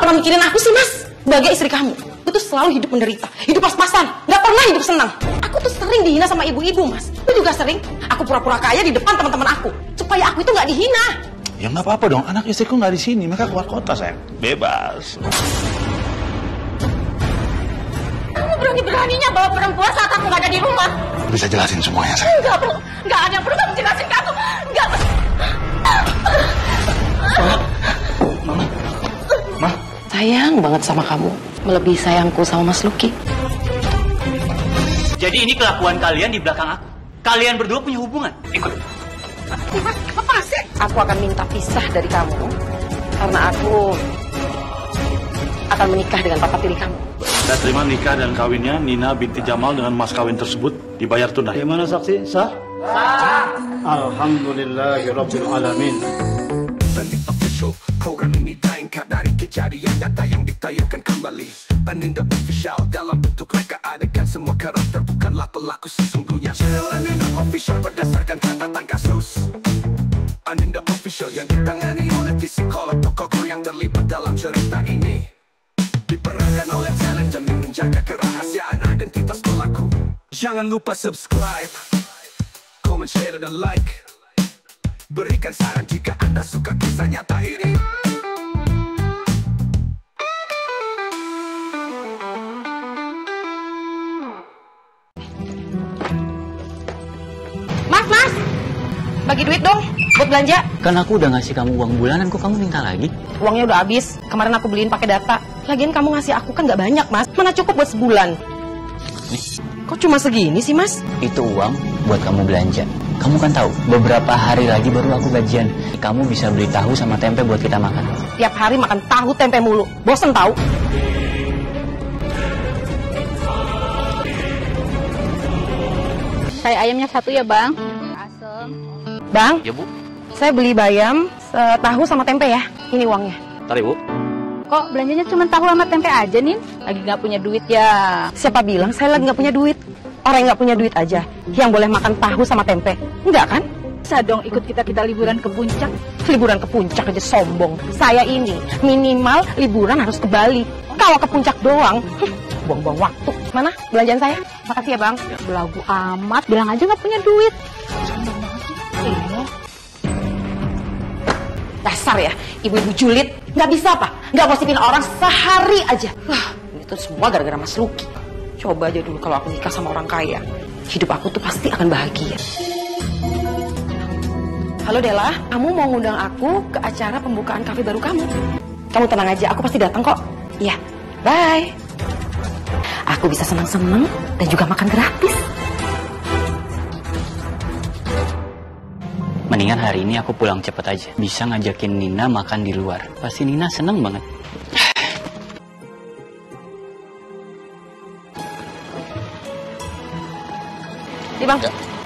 pernah mikirin aku sih, Mas? Sebagai istri kamu, aku tuh selalu hidup menderita, hidup pas-pasan, nggak pernah hidup senang. Aku tuh sering dihina sama ibu-ibu, Mas. Aku juga sering. Aku pura-pura kaya di depan teman-teman aku, supaya aku itu nggak dihina. Ya nggak apa-apa dong, anak istriku nggak di sini, mereka keluar kota, sayang. Bebas. Kamu berani-beraninya bawa perempuan saat aku nggak ada di rumah. Bisa jelasin semuanya, sayang. Enggak, Bu. Nggak ada yang perlu kamu jelasin ke aku. Enggak. Mama. Ma. Sayang banget sama kamu, melebihi sayangku sama Mas Luki. Jadi ini kelakuan kalian di belakang aku. Kalian berdua punya hubungan. Ikut. Apa sih? Aku akan minta pisah dari kamu karena aku akan menikah dengan papa tiri kamu. Saya terima nikah dan kawinnya Nina binti Jamal dengan mas kawin tersebut dibayar tunai. Gimana saksi? Sah? Sah. Alhamdulillahirabbil alamin. Program ini diangkat dari kejadian nyata yang ditayangkan kembali. Aninda Official dalam bentuk reka adegan semua karakter bukanlah pelaku sesungguhnya. Channel Aninda Official berdasarkan catatan kasus. Aninda Official yang ditangani oleh psikolog tokoh yang terlibat dalam cerita ini. Diperankan oleh talent demi menjaga kerahasiaan identitas pelaku. Jangan lupa subscribe, comment, share, dan like. Berikan saran jika Anda suka kisah nyata ini. Mas, bagi duit dong buat belanja. Kan aku udah ngasih kamu uang bulanan, kok kamu minta lagi? Uangnya udah habis. Kemarin aku beliin pakai data. Lagian kamu ngasih aku kan nggak banyak, Mas. Mana cukup buat sebulan? Nih, Kok cuma segini sih, Mas? itu uang buat kamu belanja. Kamu kan tahu, beberapa hari lagi baru aku gajian. Kamu bisa beli tahu sama tempe buat kita makan. Tiap hari makan tahu tempe mulu. Bosen tahu? Saya ayamnya satu ya, Bang. Asem. Bang, Ya, Bu. saya beli bayam, tahu sama tempe ya. Ini uangnya. Ntar ya, Bu. Kok belanjanya cuma tahu sama tempe aja, Nin? Lagi nggak punya duit ya? Siapa bilang saya lagi nggak punya duit? Orang yang nggak punya duit aja yang boleh makan tahu sama tempe. Enggak kan? Bisa dong ikut kita liburan ke puncak. Liburan ke puncak aja sombong. Saya ini minimal liburan harus ke Bali. Kalau ke puncak doang, buang-buang waktu. Mana belanjaan saya? Makasih ya, Bang. Belagu amat, bilang aja nggak punya duit. Dasar ya, ibu-ibu julid. Nggak bisa apa? Nggak gosipin orang sehari aja. Wah, itu semua gara-gara Mas Luki. Coba aja dulu kalau aku nikah sama orang kaya. Hidup aku tuh pasti akan bahagia. Halo Della, kamu mau ngundang aku ke acara pembukaan kafe baru kamu. Kamu tenang aja, aku pasti datang kok. Iya, bye. Aku bisa senang-senang dan juga makan gratis. Mendingan hari ini aku pulang cepet aja. Bisa ngajakin Nina makan di luar. Pasti Nina seneng banget. Nih Bang,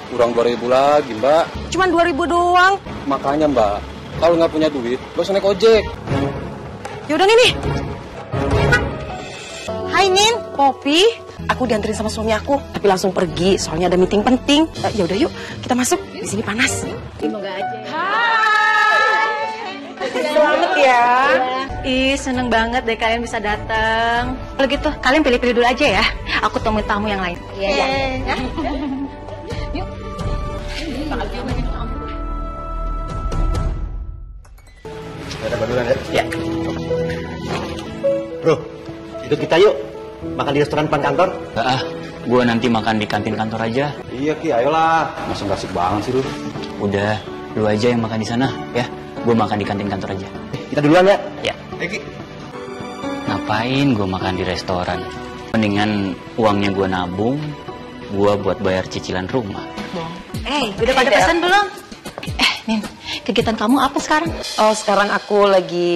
Kurang 2.000 lagi, Mbak. cuman 2.000 doang. Makanya, Mbak, kalau nggak punya duit, gak usah naik ojek. Yaudah nih. Hai Nin, Poppy. Aku dianterin sama suami aku, tapi langsung pergi soalnya ada meeting penting. Yaudah yuk, kita masuk. Di sini panas. Semoga aja. Selamat ya. Ih, seneng banget deh kalian bisa datang. Kalau gitu, kalian pilih-pilih dulu aja ya. Aku temuin tamu yang lain. Iya. Ya. Yuk. Ada bantuan ya? Ya. Bro, ikut kita yuk. Makan di restoran depan kantor. Enggak ah, gue nanti makan di kantin kantor aja. Iya, Ki, ayolah. Masa nggak asik banget sih lu? Udah, lu aja yang makan di sana ya. Gue makan di kantin kantor aja. Kita duluan ya? Ya. Ki. Ngapain gue makan di restoran? Mendingan uangnya gue nabung, gue buat bayar cicilan rumah. Udah pada pesan belum? Nin, kegiatan kamu apa sekarang? Oh, sekarang aku lagi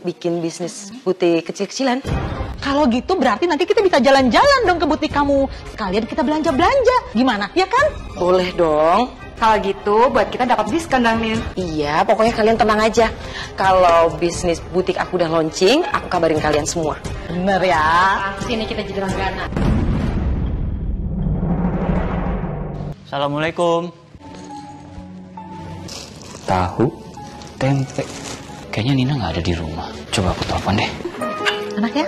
bikin bisnis butik kecil-kecilan. Kalau gitu berarti nanti kita bisa jalan-jalan dong ke butik kamu. Sekalian kita belanja-belanja. Gimana? Ya kan? Boleh dong. Kalau gitu, buat kita dapat diskon dong, Nin. Iya, pokoknya kalian tenang aja. Kalau bisnis butik aku udah launching, aku kabarin kalian semua. Bener ya. Sini kita jadi langganan. Assalamualaikum. Tahu, tempe. Kayaknya Nina nggak ada di rumah. Coba aku telepon deh. Anak ya?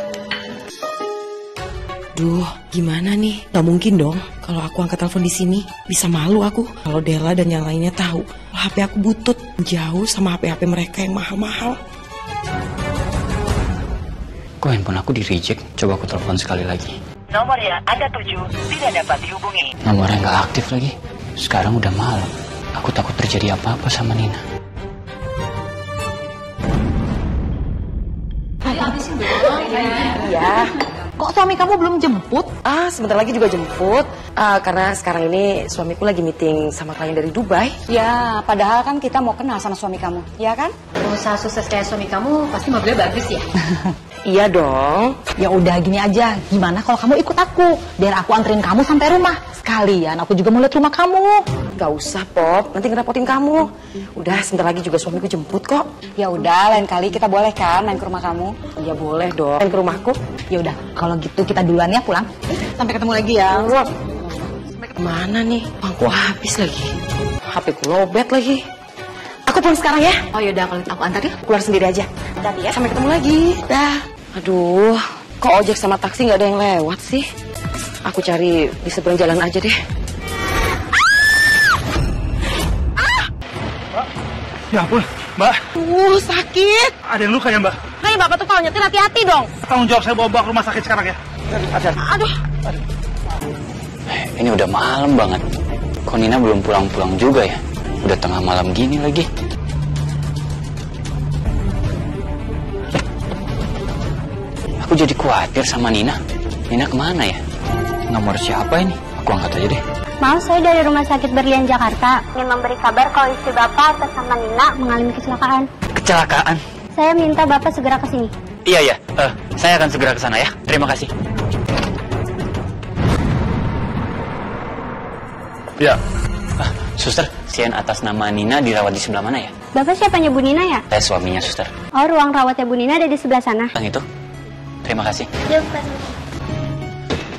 Duh, gimana nih? Gak mungkin dong kalau aku angkat telepon di sini. Bisa malu aku kalau Della dan yang lainnya tahu kalau HP aku butut jauh sama HP-HP mereka yang mahal-mahal. Kok handphone aku di-reject? Coba aku telepon sekali lagi. Nomor yang Anda tuju tidak dapat dihubungi. Nomornya nggak aktif lagi. Sekarang udah malam. Aku takut terjadi apa-apa sama Nina. Iya. Kok suami kamu belum jemput? Sebentar lagi juga jemput. Karena sekarang ini suamiku lagi meeting sama klien dari Dubai. Ya, padahal kan kita mau kenal sama suami kamu, ya kan? Usaha sukses kayak suami kamu pasti mobilnya bagus ya? Iya dong. Ya udah gini aja, gimana kalau kamu ikut aku? Biar aku anterin kamu sampai rumah. Sekalian aku juga mau lihat rumah kamu. Gak usah, Pop. Nanti ngerepotin kamu. Udah, sebentar lagi juga suamiku jemput kok. Ya udah, lain kali kita boleh kan main ke rumah kamu? Iya boleh dong. Main ke rumahku. Ya udah, kalau gitu kita duluan ya pulang. Sampai ketemu lagi ya. Mana nih? Uangku habis lagi. HP-ku lobet lagi. Aku pulang sekarang ya. Oh yaudah, kalau aku antar ya. Keluar sendiri aja. Tadi ya. Sampai ketemu lagi. Dah. Aduh, kok ojek sama taksi nggak ada yang lewat sih? Aku cari di seberang jalan aja deh. Ya ampun, Mbak. Sakit. Ada yang luka ya, Mbak? Hai, Bapak tuh kalau nyetir hati-hati dong. Tanggung jawab saya bawa ke rumah sakit sekarang ya. Aduh. Ini udah malam banget. Kok Nina belum pulang-pulang juga ya? Udah tengah malam gini lagi. Aku jadi khawatir sama Nina. Nina kemana ya? Nomor siapa ini? Aku angkat aja deh. Maaf, saya dari Rumah Sakit Berlian Jakarta. Ingin memberi kabar kalau istri Bapak atas nama Nina mengalami kecelakaan. Kecelakaan? Saya minta Bapak segera ke sini. Iya. Saya akan segera ke sana ya. Terima kasih. Ya. Suster, pasien atas nama Nina dirawat di sebelah mana ya? Bapak siapanya Bu Nina ya? Saya suaminya, suster. Oh, ruang rawatnya Bu Nina ada di sebelah sana. Yang itu? Terima kasih. Ya, Pak.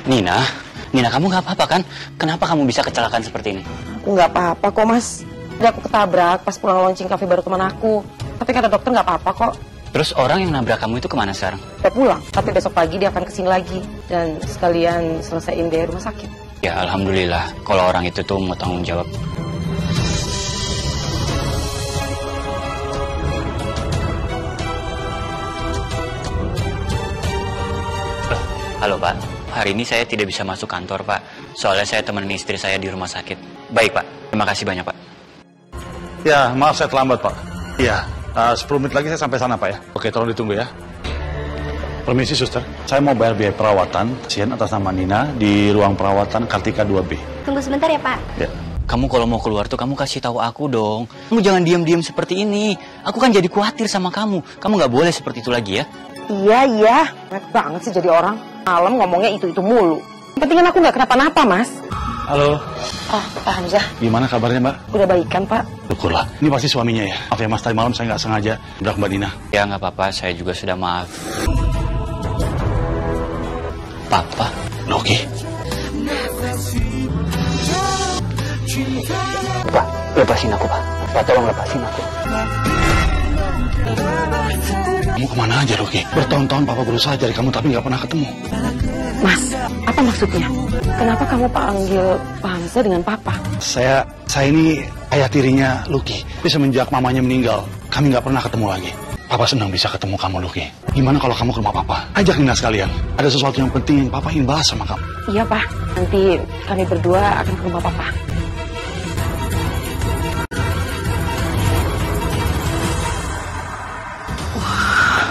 Nina, kamu nggak apa-apa kan? Kenapa kamu bisa kecelakaan seperti ini? Aku nggak apa-apa kok, Mas. Tadi aku ketabrak pas pulang launching kafe baru teman aku. Tapi kata dokter nggak apa-apa kok. Terus orang yang nabrak kamu itu kemana sekarang? Udah pulang, tapi besok pagi dia akan kesini lagi. Dan sekalian selesaiin biaya rumah sakit. Ya, alhamdulillah. Kalau orang itu tuh mau tanggung jawab. Halo Pak, hari ini saya tidak bisa masuk kantor Pak. Soalnya saya temenin istri saya di rumah sakit. Baik Pak, terima kasih banyak Pak. Ya, maaf saya terlambat, Pak. Iya, 10 menit lagi saya sampai sana, Pak ya. Oke, tolong ditunggu ya. Permisi, suster. Saya mau bayar biaya perawatan pasien atas nama Nina di ruang perawatan Kartika 2B. Tunggu sebentar ya, Pak. Ya. Kamu kalau mau keluar tuh kamu kasih tahu aku dong. Kamu jangan diam-diam seperti ini. Aku kan jadi khawatir sama kamu. Kamu nggak boleh seperti itu lagi ya. Iya. Enak banget sih jadi orang. Malam ngomongnya itu mulu. Pentingnya aku nggak kenapa-napa, Mas. Halo. Pak Hamzah. Gimana kabarnya, Mbak? Udah baikan, Pak. Syukurlah. Ini pasti suaminya ya. Maaf ya, Mas. Tadi malam saya nggak sengaja nabrak Mbak Nina. Ya nggak apa-apa. Saya juga sudah maaf. Papa? Oke. Pak, lepasin aku, Pak. Pak, tolong lepasin aku. Kamu kemana aja, Rocky? Bertahun-tahun Papa berusaha cari kamu tapi nggak pernah ketemu. Mas, apa maksudnya? Kenapa kamu panggil Pak Hamzah dengan Papa? Saya ini ayah tirinya Lucky. Tapi semenjak mamanya meninggal, kami nggak pernah ketemu lagi. Papa senang bisa ketemu kamu, Lucky. Gimana kalau kamu ke rumah Papa? Ajak Nina sekalian. Ada sesuatu yang penting yang Papa ingin bahas sama kamu. Iya, Pak. Nanti kami berdua akan ke rumah Papa. Wah,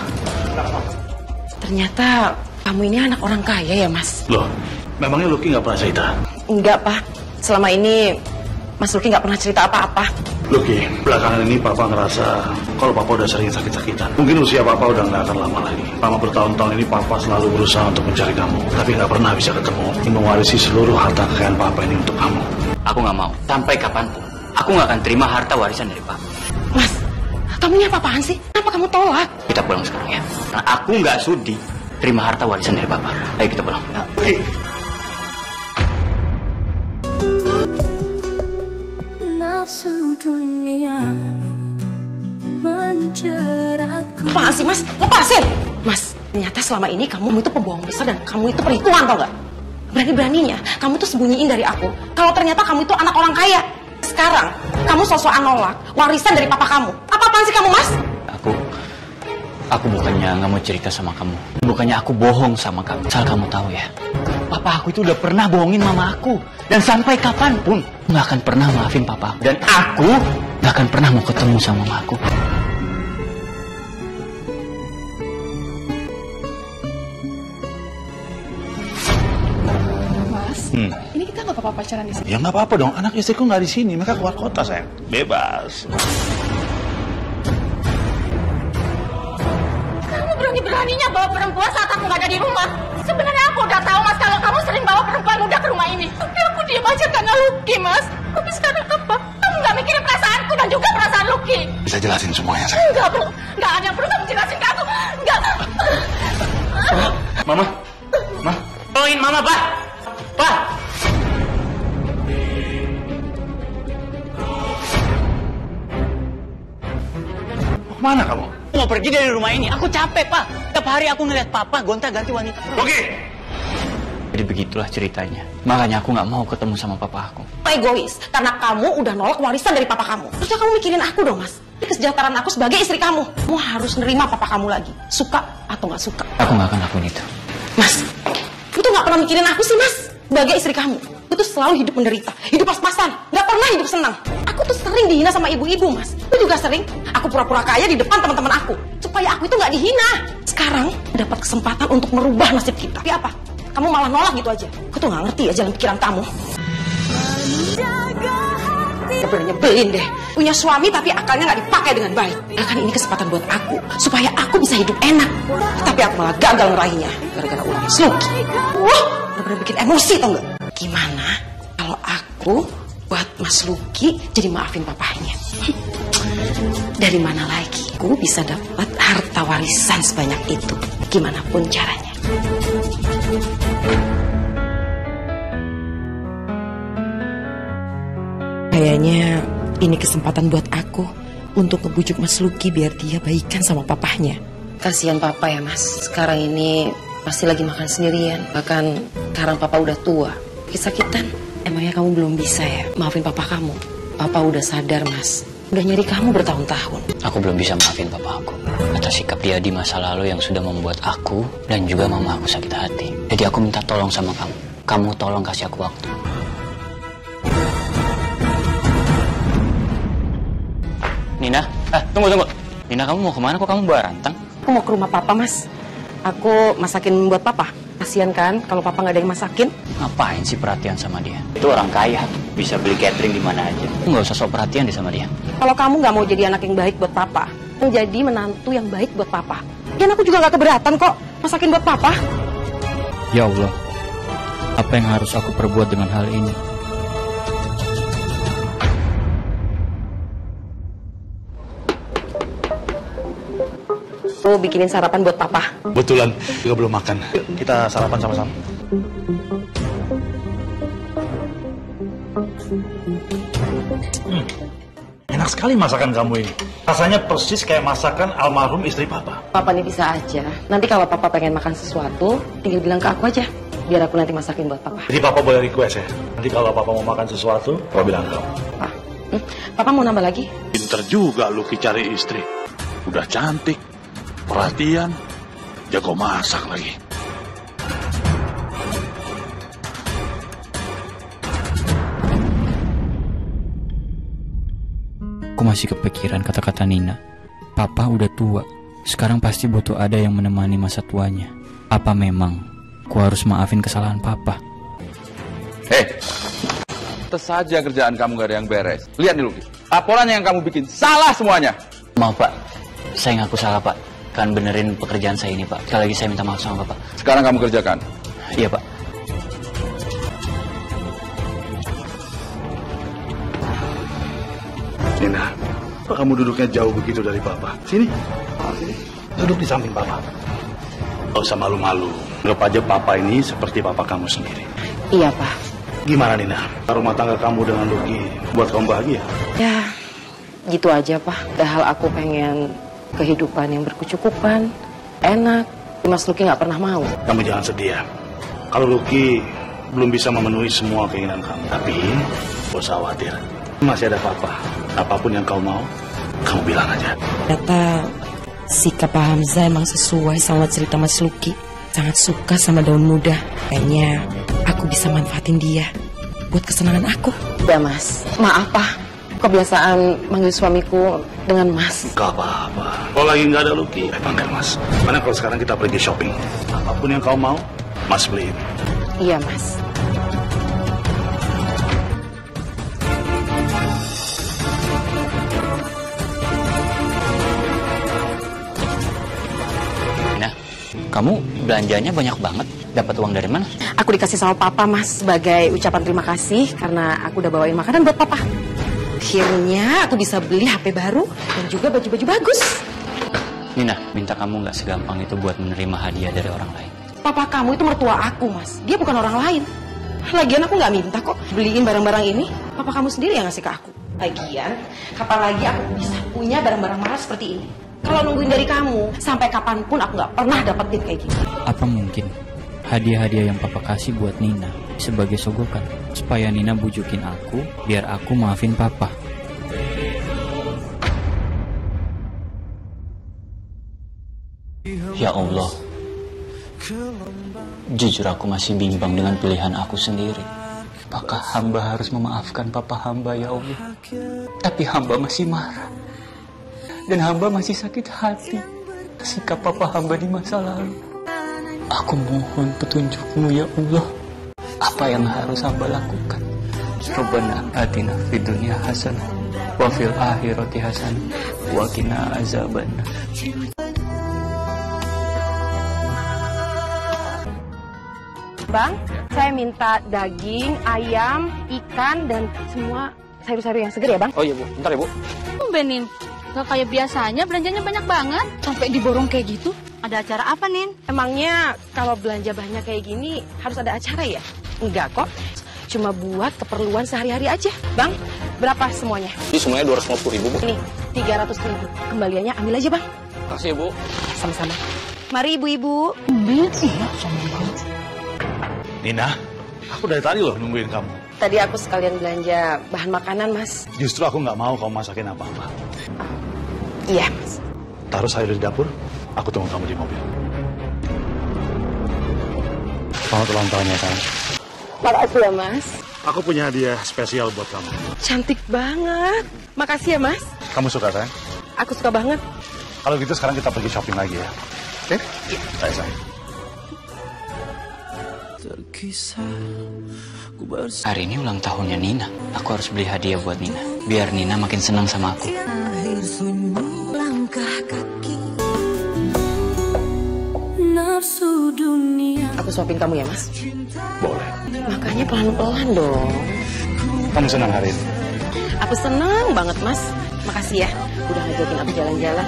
ternyata kamu ini anak orang kaya ya, Mas? Loh, memangnya Lucky nggak pernah cerita? Enggak, Pak. Selama ini Mas Lucky nggak pernah cerita apa-apa. Lucky, belakangan ini Papa ngerasa kalau Papa udah sering sakit-sakitan. Mungkin usia Papa udah nggak akan lama lagi. Selama bertahun-tahun ini Papa selalu berusaha untuk mencari kamu, tapi nggak pernah bisa ketemu. Mewarisi seluruh harta kekayaan Papa ini untuk kamu. Aku nggak mau. Sampai kapanpun, aku nggak akan terima harta warisan dari Papa. Mas, kamu ini apa-apaan sih? Kenapa kamu tolak? Kita pulang sekarang ya. Karena aku nggak sudi terima harta warisan dari Papa. Ayo kita pulang. Nafsu dunia Apaan sih mas? Lepasin! Mas, ternyata selama ini kamu itu pembohong besar dan kamu itu perhitungan, tau gak? Berani-beraninya kamu tuh sembunyiin dari aku kalau ternyata kamu itu anak orang kaya. Sekarang kamu sok-sokan nolak warisan dari papa kamu. Apa-apaan sih kamu, mas? Aku bukannya nggak mau cerita sama kamu. Bukannya aku bohong sama kamu. Asal kamu tahu ya, papa aku itu udah pernah bohongin mama aku. Dan sampai kapanpun nggak akan pernah maafin papa aku. Dan aku nggak akan pernah mau ketemu sama mama aku. Ini kita nggak apa-apa pacaran di sini. Ya nggak apa-apa dong, anak istriku nggak di sini, mereka keluar kota sayang. Bebas. Kamu berani-beraninya bawa perempuan saat aku nggak ada di rumah. Sebenarnya aku udah tahu mas kalau kamu sering bawa perempuan muda ke rumah ini. Tapi aku diam aja karena Lucky mas. Tapi sekarang apa? Kamu nggak mikirin perasaanku dan juga perasaan Lucky. Bisa jelasin semuanya sayang? Enggak bro, nggak ada yang perlu kamu jelasin ke aku. Enggak. Mama, Tolongin mama, Pak. Pak. Mana kamu? Aku mau pergi dari rumah ini. Aku capek, Pak. Tiap hari aku ngeliat papa gonta-ganti wanita. Oke. Jadi begitulah ceritanya. Makanya aku nggak mau ketemu sama papa aku. Egois, karena kamu udah nolak warisan dari papa kamu. Terusnya kamu mikirin aku dong, mas. Kesejahteraan aku sebagai istri kamu. Kamu harus nerima papa kamu lagi. Suka atau nggak suka. Aku nggak akan lakuin itu. Mas, lu tuh nggak pernah mikirin aku sih, mas. Sebagai istri kamu, aku tuh selalu hidup menderita, hidup pas-pasan, nggak pernah hidup senang. Aku tuh sering dihina sama ibu-ibu, mas. Aku juga sering, aku pura-pura kaya di depan teman-teman aku, supaya aku itu nggak dihina. Sekarang dapat kesempatan untuk merubah nasib kita. Tapi apa? Kamu malah nolak gitu aja. Aku tuh nggak ngerti ya jalan pikiran kamu. Nyebelin deh. Punya suami tapi akalnya nggak dipakai dengan baik. Bahkan ini kesempatan buat aku, supaya aku bisa hidup enak. Tapi aku malah gagal ngeraihnya gara-gara ulangnya Lucky. Wah, bener-bener bikin emosi tau nggak? Gimana kalau aku buat Mas Lucky jadi maafin papahnya? Dari mana lagi aku bisa dapat harta warisan sebanyak itu? Gimana pun caranya. Kayaknya ini kesempatan buat aku untuk ngebujuk Mas Lucky biar dia baikan sama papahnya. Kasihan papa ya mas, sekarang ini pasti lagi makan sendirian. Bahkan sekarang papa udah tua, kesakitan. Emangnya kamu belum bisa ya maafin papa kamu? Papa udah sadar mas, udah nyari kamu bertahun-tahun. Aku belum bisa maafin papa aku atas sikap dia di masa lalu yang sudah membuat aku dan juga mama aku sakit hati. Jadi aku minta tolong sama kamu. Kamu tolong kasih aku waktu. Nina, tunggu. Nina, kamu mau kemana? Kok kamu bawa rantang? Aku mau ke rumah papa mas. Aku masakin buat papa. Kasian kan kalau papa nggak ada yang masakin. Ngapain sih perhatian sama dia? Itu orang kaya, bisa beli catering di mana aja. Nggak usah sok perhatian deh sama dia. Kalau kamu nggak mau jadi anak yang baik buat papa, menjadi menantu yang baik buat papa. Dan aku juga nggak keberatan kok masakin buat papa. Ya Allah, apa yang harus aku perbuat dengan hal ini? Aku bikinin sarapan buat papa. Betulan, juga belum makan. Kita sarapan sama-sama. Enak sekali masakan kamu ini. Rasanya persis kayak masakan almarhum istri papa. Papa ini bisa aja. Nanti kalau papa pengen makan sesuatu, tinggal bilang ke aku aja. Biar aku nanti masakin buat papa. Jadi papa boleh request ya? Nanti kalau papa mau makan sesuatu, papa bilang ke kamu. Papa mau nambah lagi? Pinter juga Lucky cari istri. Udah cantik, perhatian, jago masak lagi. Aku masih kepikiran kata-kata Nina. Papa udah tua. Sekarang pasti butuh ada yang menemani masa tuanya. Apa memang aku harus maafin kesalahan papa? Terus saja kerjaan kamu gak ada yang beres. Lihat nih Lucky, laporan yang kamu bikin salah semuanya. Maaf Pak, saya ngaku salah Pak. Kan benerin pekerjaan saya ini Pak. Sekali lagi saya minta maaf sama Bapak. Sekarang kamu kerjakan. Iya Pak. Nina, kok kamu duduknya jauh begitu dari papa? Sini. Duduk di samping papa. Gak usah malu-malu. Anggap aja papa ini seperti papa kamu sendiri. Iya pak. Gimana Nina? Rumah tangga kamu dengan Lucky buat kamu bahagia? Ya, Gitu aja, Pak. Padahal aku pengen kehidupan yang berkecukupan, enak. Mas Luki nggak pernah mau. Kamu jangan sedih ya. Kalau Luki belum bisa memenuhi semua keinginan kamu. Tapi, gak usah khawatir. Masih ada papa. Apapun yang kau mau, kamu bilang aja. Ternyata sikap Pak Hamzah emang sesuai sama cerita Mas Luki. Sangat suka sama daun muda. Kayaknya aku bisa manfaatin dia buat kesenangan aku. Ya, Mas. Maaf, Pak. Kebiasaan manggil suamiku dengan Mas. Gak apa-apa. Kalau lagi nggak ada Luki, panggil Mas. Mana kalau sekarang kita pergi shopping? Apapun yang kau mau, Mas beliin. Iya, Mas. Nah, kamu belanjanya banyak banget. Dapat uang dari mana? Aku dikasih sama Papa, Mas, sebagai ucapan terima kasih karena aku udah bawain makanan buat Papa. Akhirnya aku bisa beli HP baru dan juga baju-baju bagus. Nina, minta kamu nggak segampang itu buat menerima hadiah dari orang lain. Papa kamu itu mertua aku, Mas. Dia bukan orang lain. Lagian aku nggak minta kok beliin barang-barang ini. Papa kamu sendiri yang ngasih ke aku. Lagian, kapan lagi aku bisa punya barang-barang mahal seperti ini? Kalau nungguin dari kamu, sampai kapanpun aku nggak pernah dapetin kayak gini. Apa mungkin hadiah-hadiah yang Papa kasih buat Nina sebagai sogokan supaya Nina bujukin aku biar aku maafin Papa? Ya Allah, jujur aku masih bimbang dengan pilihan aku sendiri. Apakah hamba harus memaafkan Papa hamba, ya Allah? Tapi hamba masih marah dan hamba masih sakit hati sikap Papa hamba di masa lalu. Aku mohon petunjukmu, ya Allah. Apa yang harus hamba lakukan? Rabbana atina fid dunya hasanah wa fil akhirati hasanah wa qina azabannar. Bang, saya minta daging, ayam, ikan, dan semua sayur-sayur yang segar ya, Bang. Oh iya, Bu. Bentar ya, Bu. Benin, gak kayak biasanya belanjanya banyak banget. Sampai diborong kayak gitu. Ada acara apa, Nin? Emangnya kalau belanja banyak kayak gini harus ada acara ya? Enggak kok. Cuma buat keperluan sehari-hari aja. Bang, berapa semuanya? Ini semuanya 250.000, Bu. Ini 300.000. Kembaliannya ambil aja, Bang. Makasih ya, Bu. Sama-sama. Mari ibu-ibu. Iya, sama banget. Nina, aku dari tadi loh nungguin kamu. Tadi aku sekalian belanja bahan makanan, Mas. Justru aku nggak mau kamu masakin apa-apa. Iya, Mas. Taruh sayur di dapur, aku tunggu kamu di mobil. Selamat ulang tahun ya, Kang. Makasih ya, Mas. Aku punya hadiah spesial buat kamu. Cantik banget. Makasih ya, Mas. Kamu suka, sayang? Aku suka banget. Kalau gitu sekarang kita pergi shopping lagi ya. Oke? Iya. Ayo, sayang. Hari ini ulang tahunnya Nina. Aku harus beli hadiah buat Nina. Biar Nina makin senang sama aku. Aku suapin kamu ya, Mas? Boleh. Makanya pelan-pelan dong. Kamu senang hari ini? Aku senang banget, Mas. Makasih ya, udah ngajakin aku jalan-jalan.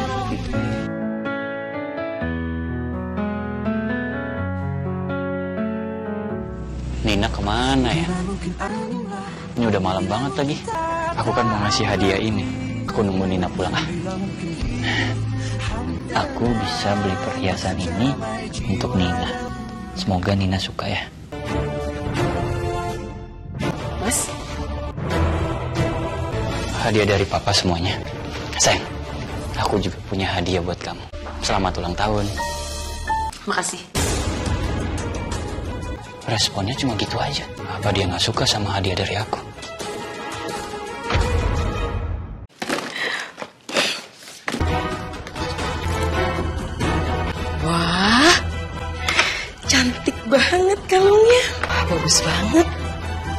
Nina kemana ya? Ini udah malam banget lagi. Aku kan mau ngasih hadiah ini. Aku nunggu Nina pulang. Aku bisa beli perhiasan ini untuk Nina. Semoga Nina suka ya. Mas? Hadiah dari Papa semuanya. Sayang, aku juga punya hadiah buat kamu. Selamat ulang tahun. Makasih. Responnya cuma gitu aja. Apa dia nggak suka sama hadiah dari aku? Wah, cantik banget kalungnya. Bagus banget.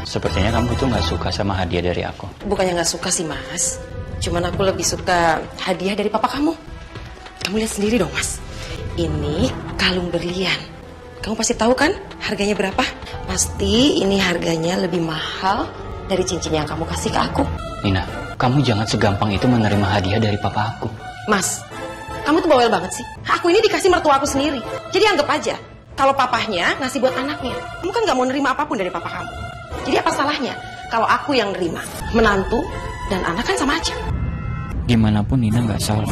Sepertinya kamu tuh nggak suka sama hadiah dari aku. Bukannya nggak suka sih, Mas. Cuman aku lebih suka hadiah dari papa kamu. Kamu lihat sendiri dong, Mas. Ini kalung berlian. Kamu pasti tahu kan harganya berapa? Pasti ini harganya lebih mahal dari cincin yang kamu kasih ke aku. Nina, kamu jangan segampang itu menerima hadiah dari papa aku. Mas, kamu tuh bawel banget sih. Aku ini dikasih mertua aku sendiri. Jadi anggap aja, kalau papahnya ngasih buat anaknya. Kamu kan gak mau nerima apapun dari papa kamu. Jadi apa salahnya kalau aku yang nerima? Menantu dan anak kan sama aja. Gimana pun Nina nggak salah.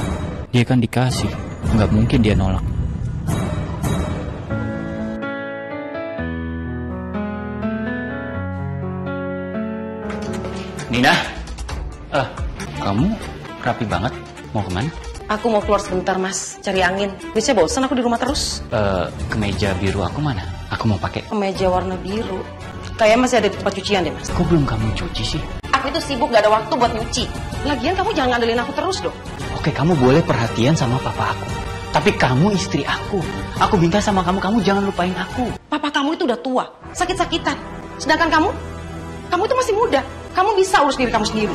Dia kan dikasih, nggak mungkin dia nolak. Nina, kamu rapi banget. Mau kemana? Aku mau keluar sebentar, Mas. Cari angin. Biasanya bosan aku di rumah terus. Kemeja biru aku mana? Aku mau pakai. Kemeja warna biru. Kayaknya masih ada di tempat cucian deh, Mas. Kok belum kamu cuci sih? Aku itu sibuk, gak ada waktu buat nyuci. Lagian kamu jangan ngandelin aku terus dong. Oke, kamu boleh perhatian sama papa aku. Tapi kamu istri aku. Aku minta sama kamu jangan lupain aku. Papa kamu itu udah tua, sakit-sakitan. Sedangkan kamu itu masih muda. Kamu bisa urus diri kamu sendiri.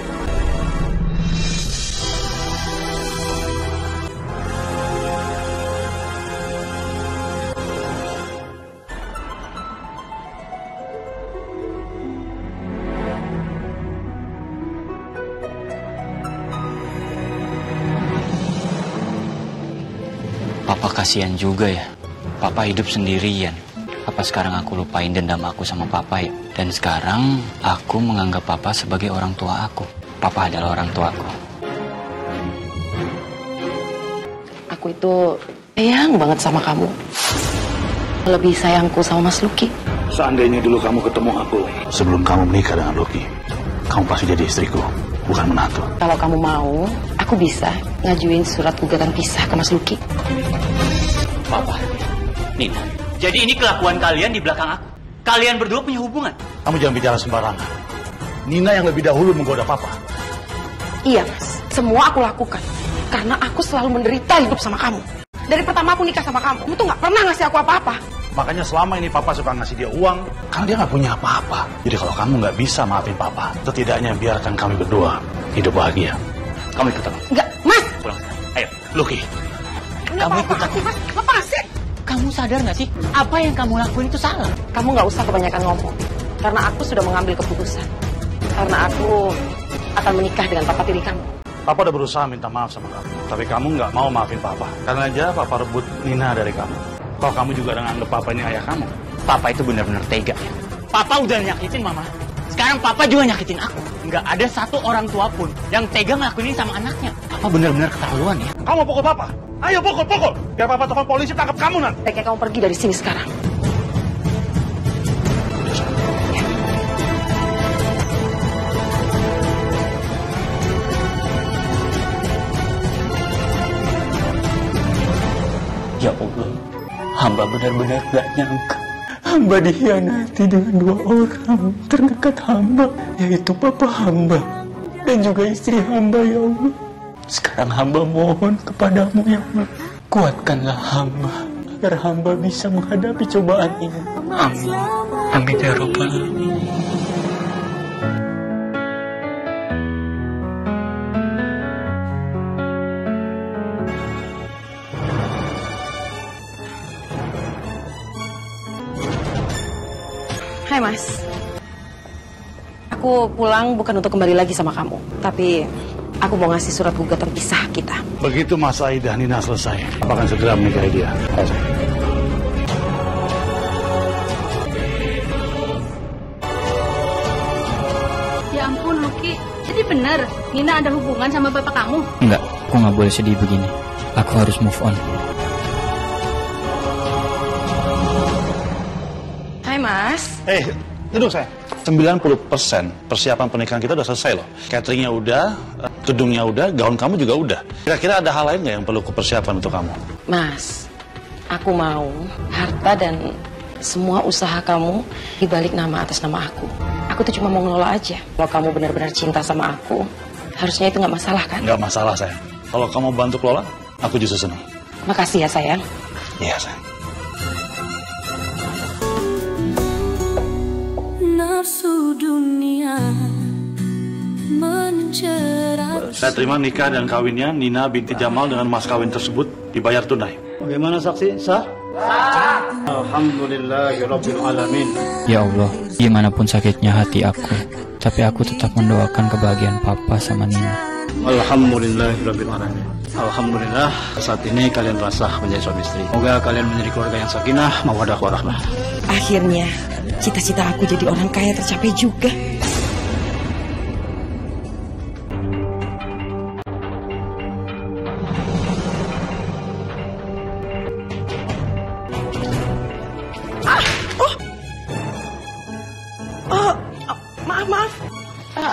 Papa kasihan juga ya. Papa hidup sendirian. Apa sekarang aku lupain dendam aku sama papa ya? Dan sekarang aku menganggap papa sebagai orang tua aku. Papa adalah orang tua aku. Aku itu sayang banget sama kamu. Lebih sayangku sama Mas Luki. Seandainya dulu kamu ketemu aku sebelum kamu menikah dengan Luki, kamu pasti jadi istriku, bukan menantu. Kalau kamu mau, aku bisa ngajuin surat gugatan pisah ke Mas Luki. Papa, Nina, jadi ini kelakuan kalian di belakang aku. Kalian berdua punya hubungan. Kamu jangan bicara sembarangan. Nina yang lebih dahulu menggoda papa. Iya, Mas. Semua aku lakukan karena aku selalu menderita hidup sama kamu. Dari pertama aku nikah sama kamu tuh nggak pernah ngasih aku apa-apa. Makanya selama ini papa suka ngasih dia uang, karena dia nggak punya apa-apa. Jadi kalau kamu nggak bisa maafin papa, setidaknya biarkan kami berdua hidup bahagia. Kamu ikut aku? Enggak, Mas. Pulang. Ayo, Luki. Kamu ikut aku. Mas, lepasin. Kamu sadar nggak sih? Apa yang kamu lakuin itu salah. Kamu nggak usah kebanyakan ngomong. Karena aku sudah mengambil keputusan. Karena aku akan menikah dengan papa tiri kamu. Papa udah berusaha minta maaf sama kamu, tapi kamu nggak mau maafin papa. Karena aja papa rebut Nina dari kamu. Kalau kamu juga udah nganggep papa ini ayah kamu. Papa itu benar-benar tega ya. Papa udah nyakitin mama. Sekarang papa juga nyakitin aku. Nggak ada satu orang tua pun yang tega ngelakuin ini sama anaknya. Papa benar-benar keterlaluan ya. Kamu mau pukul papa? Ayo pukul. Biar papa telepon polisi tangkap kamu nanti. Baiknya kamu pergi dari sini sekarang. Ya Allah, hamba benar-benar gak nyangka. Hamba dikhianati dengan dua orang terdekat hamba, yaitu papa hamba dan juga istri hamba, ya Allah. Sekarang hamba mohon kepadamu, ya Allah. Kuatkanlah hamba agar hamba bisa menghadapi cobaan ini. Amin. Amin ya Rabbal Alamin. Hai Mas, aku pulang bukan untuk kembali lagi sama kamu, tapi aku mau ngasih surat gugatan pisah kita. Begitu masa idah Nina selesai, Papa akan segera menikahi dia. Ya ampun Luki, jadi benar Nina ada hubungan sama bapak kamu? Enggak, aku nggak boleh sedih begini. Aku harus move on. Hai Mas. Duduk saya. 90% persiapan pernikahan kita udah selesai loh. Cateringnya udah, gedungnya udah, gaun kamu juga udah. Kira-kira ada hal lain nggak yang perlu persiapan untuk kamu? Mas, aku mau harta dan semua usaha kamu dibalik nama atas nama aku. Aku tuh cuma mau ngelola aja. Kalau kamu benar-benar cinta sama aku, harusnya itu nggak masalah kan? Nggak masalah sayang. Kalau kamu bantu kelola, aku justru senang. Makasih ya sayang. Iya sayang. Nafsu dunia menjerat. Saya terima nikah dan kawinnya Nina binti Jamal dengan mas kawin tersebut dibayar tunai. Bagaimana saksi? Sah? Alhamdulillahirabbil alamin. Ya Allah, gimana pun sakitnya hati aku, tapi aku tetap mendoakan kebahagiaan papa sama Nina. Alhamdulillahirabbil alamin. Alhamdulillah, saat ini kalian telah sah menjadi suami istri. Semoga kalian menjadi keluarga yang sakinah, mawaddah warahmah. Akhirnya, cita-cita aku jadi orang kaya tercapai juga.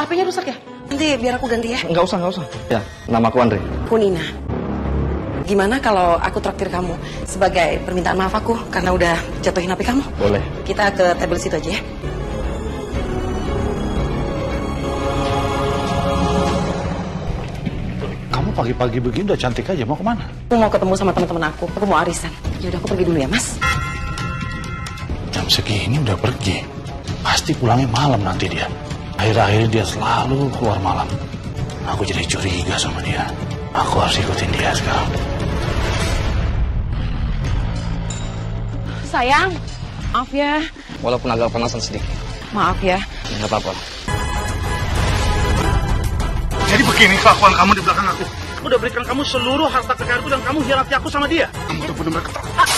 HP-nya rusak ya? Nanti biar aku ganti ya. Nggak usah. Ya, nama aku Andre. Aku Nina. Gimana kalau aku traktir kamu sebagai permintaan maaf aku karena udah jatuhin HP kamu? Boleh. Kita ke table situ aja ya. Kamu pagi-pagi begini udah cantik aja, mau kemana? Aku mau ketemu sama teman-teman aku mau arisan. Yaudah aku pergi dulu ya, Mas. Jam segini udah pergi. Pasti pulangnya malam nanti dia. Akhir-akhir dia selalu keluar malam. Aku jadi curiga sama dia. Aku harus ikutin dia sekarang. Sayang, maaf ya. Walaupun agak panasan sedikit. Maaf ya. Nggak apa-apa. Jadi begini kelakuan kamu di belakang aku. Aku udah berikan kamu seluruh harta kekayaanku dan kamu hianati aku sama dia. Kamu tuh benar-benar keterlaluan.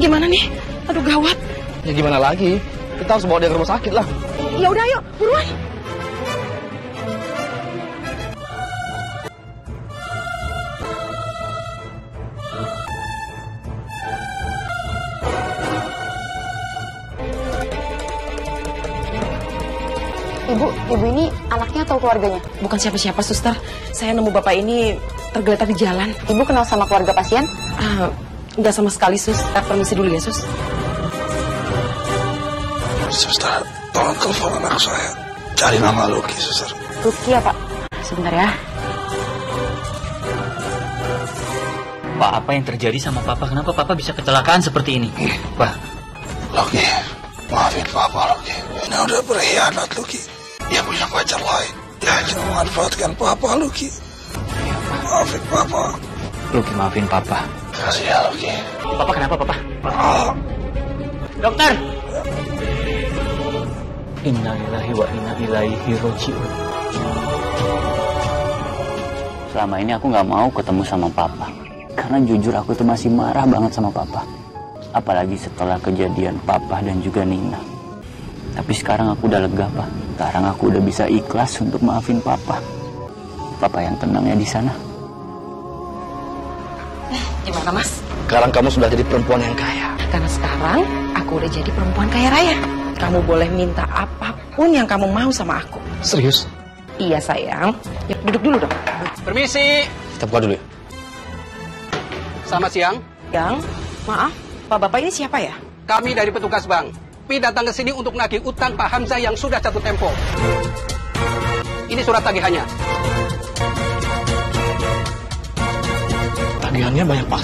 Gimana nih? Aduh gawat. Ya gimana lagi? Kita harus bawa dia ke rumah sakit lah. Ya udah ayo, buruan. Ibu ini anaknya atau keluarganya? Bukan siapa-siapa, suster. Saya nemu bapak ini tergeletak di jalan. Ibu kenal sama keluarga pasien? Enggak sama sekali, sus. Permisi dulu ya, sus. Suster, tolong telepon anak saya. Cari nama Lucky, suster. Lucky ya, Pak? Sebentar ya. Pak, apa yang terjadi sama Papa? Kenapa Papa bisa kecelakaan seperti ini? Pak. Lucky, maafin Papa, Lucky. Ini udah berkhianat, Lucky. Dia punya pacar lain. Dia hanya memanfaatkan Papa, Lucky. Maafin Papa. Lucky, maafin Papa. Kasih ya, Lucky. Papa kenapa, Papa? Dokter! Innalillahi wa inna ilaihi raji'un. Selama ini aku nggak mau ketemu sama Papa. Karena jujur aku tuh masih marah banget sama Papa. Apalagi setelah kejadian Papa dan juga Nina. Tapi sekarang aku udah lega, Pak. Sekarang aku udah bisa ikhlas untuk maafin Papa. Papa yang tenang ya di sana. Gimana, Mas? Sekarang kamu sudah jadi perempuan yang kaya. Karena sekarang aku udah jadi perempuan kaya raya. Kamu boleh minta apapun yang kamu mau sama aku. Serius? Iya, sayang. Ya, duduk dulu dong. Permisi. Kita buka dulu ya. Selamat siang. Yang, maaf, Pak Bapak ini siapa ya? Kami dari petugas bank. Pi datang ke sini untuk nagih utang Pak Hamzah yang sudah jatuh tempo. Ini surat tagihannya. Tagihannya banyak, Pak.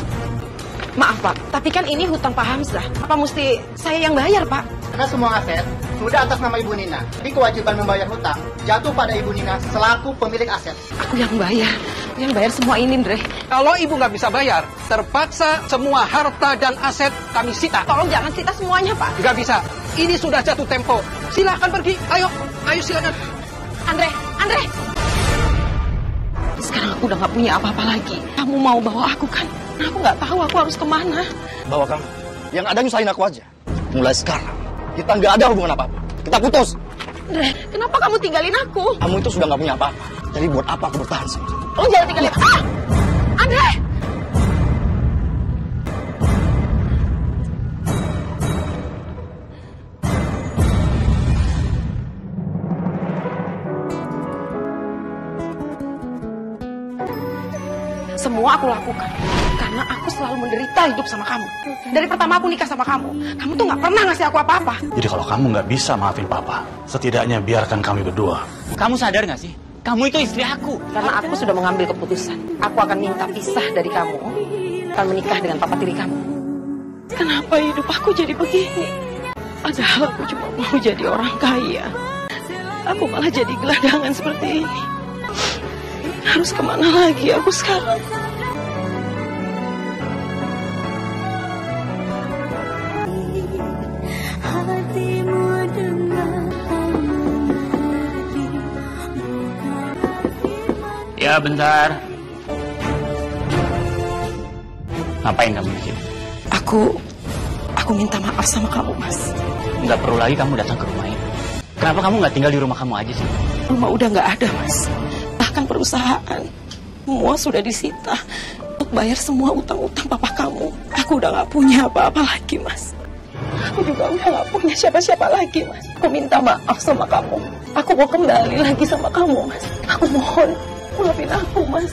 Maaf, Pak, tapi kan ini hutang Pak Hamzah. Apa mesti saya yang bayar, Pak? Karena semua aset sudah atas nama Ibu Nina. Jadi kewajiban membayar hutang jatuh pada Ibu Nina selaku pemilik aset. Aku yang bayar. Yang bayar semua ini, Andre. Kalau Ibu nggak bisa bayar, terpaksa semua harta dan aset kami sita. Tolong jangan sita semuanya, Pak. Nggak bisa. Ini sudah jatuh tempo. Silakan pergi. Ayo silakan. Andre. Sekarang aku udah nggak punya apa-apa lagi. Kamu mau bawa aku kan? Aku nggak tahu aku harus kemana. Bawa kamu. Yang ada nyusahin aku aja. Mulai sekarang, kita nggak ada hubungan apa-apa. Kita putus. Andre, kenapa kamu tinggalin aku? Kamu itu sudah nggak punya apa-apa. Jadi buat apa aku bertahan sih? Oh, jangan tinggalin. Andre! Semua aku lakukan karena aku selalu menderita hidup sama kamu. Dari pertama aku nikah sama kamu tuh nggak pernah ngasih aku apa-apa. Jadi kalau kamu nggak bisa maafin Papa, setidaknya biarkan kami berdua. Kamu sadar nggak sih? Kamu itu istri aku. Karena aku sudah mengambil keputusan. Aku akan minta pisah dari kamu. Akan menikah dengan papa tiri kamu. Kenapa hidup aku jadi begini? Padahal aku cuma mau jadi orang kaya. Aku malah jadi gelandangan seperti ini. Harus kemana lagi aku sekarang? Ya bentar. Ngapain kamu di sini? Aku minta maaf sama kamu, Mas. Nggak perlu lagi kamu datang ke rumah ini. Kenapa kamu nggak tinggal di rumah kamu aja sih? Rumah udah nggak ada, Mas. Bahkan perusahaan semua sudah disita. untuk bayar semua utang-utang papa kamu. Aku udah gak punya apa-apa lagi, Mas. Aku juga udah gak punya siapa-siapa lagi, Mas. Aku minta maaf sama kamu. Aku mau kembali lagi sama kamu, Mas. Aku mohon, maafin aku, Mas.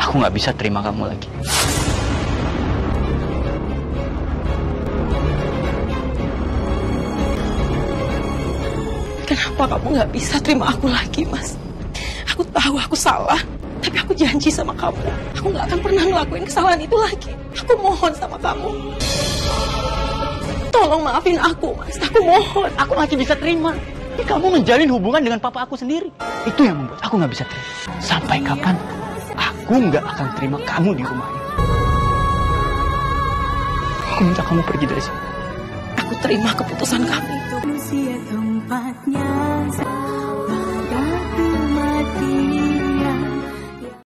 Aku gak bisa terima kamu lagi. Kenapa kamu gak bisa terima aku lagi, Mas? Aku tahu aku salah, tapi aku janji sama kamu, aku gak akan pernah ngelakuin kesalahan itu lagi. Aku mohon sama kamu. Tolong maafin aku, Mas. Aku mohon. Aku masih bisa terima. Tapi kamu menjalin hubungan dengan papa aku sendiri. Itu yang membuat aku gak bisa terima. Sampai kapan aku gak akan terima kamu di rumah ini. Aku minta kamu pergi dari sini. Aku terima keputusan kamu. Tempatnya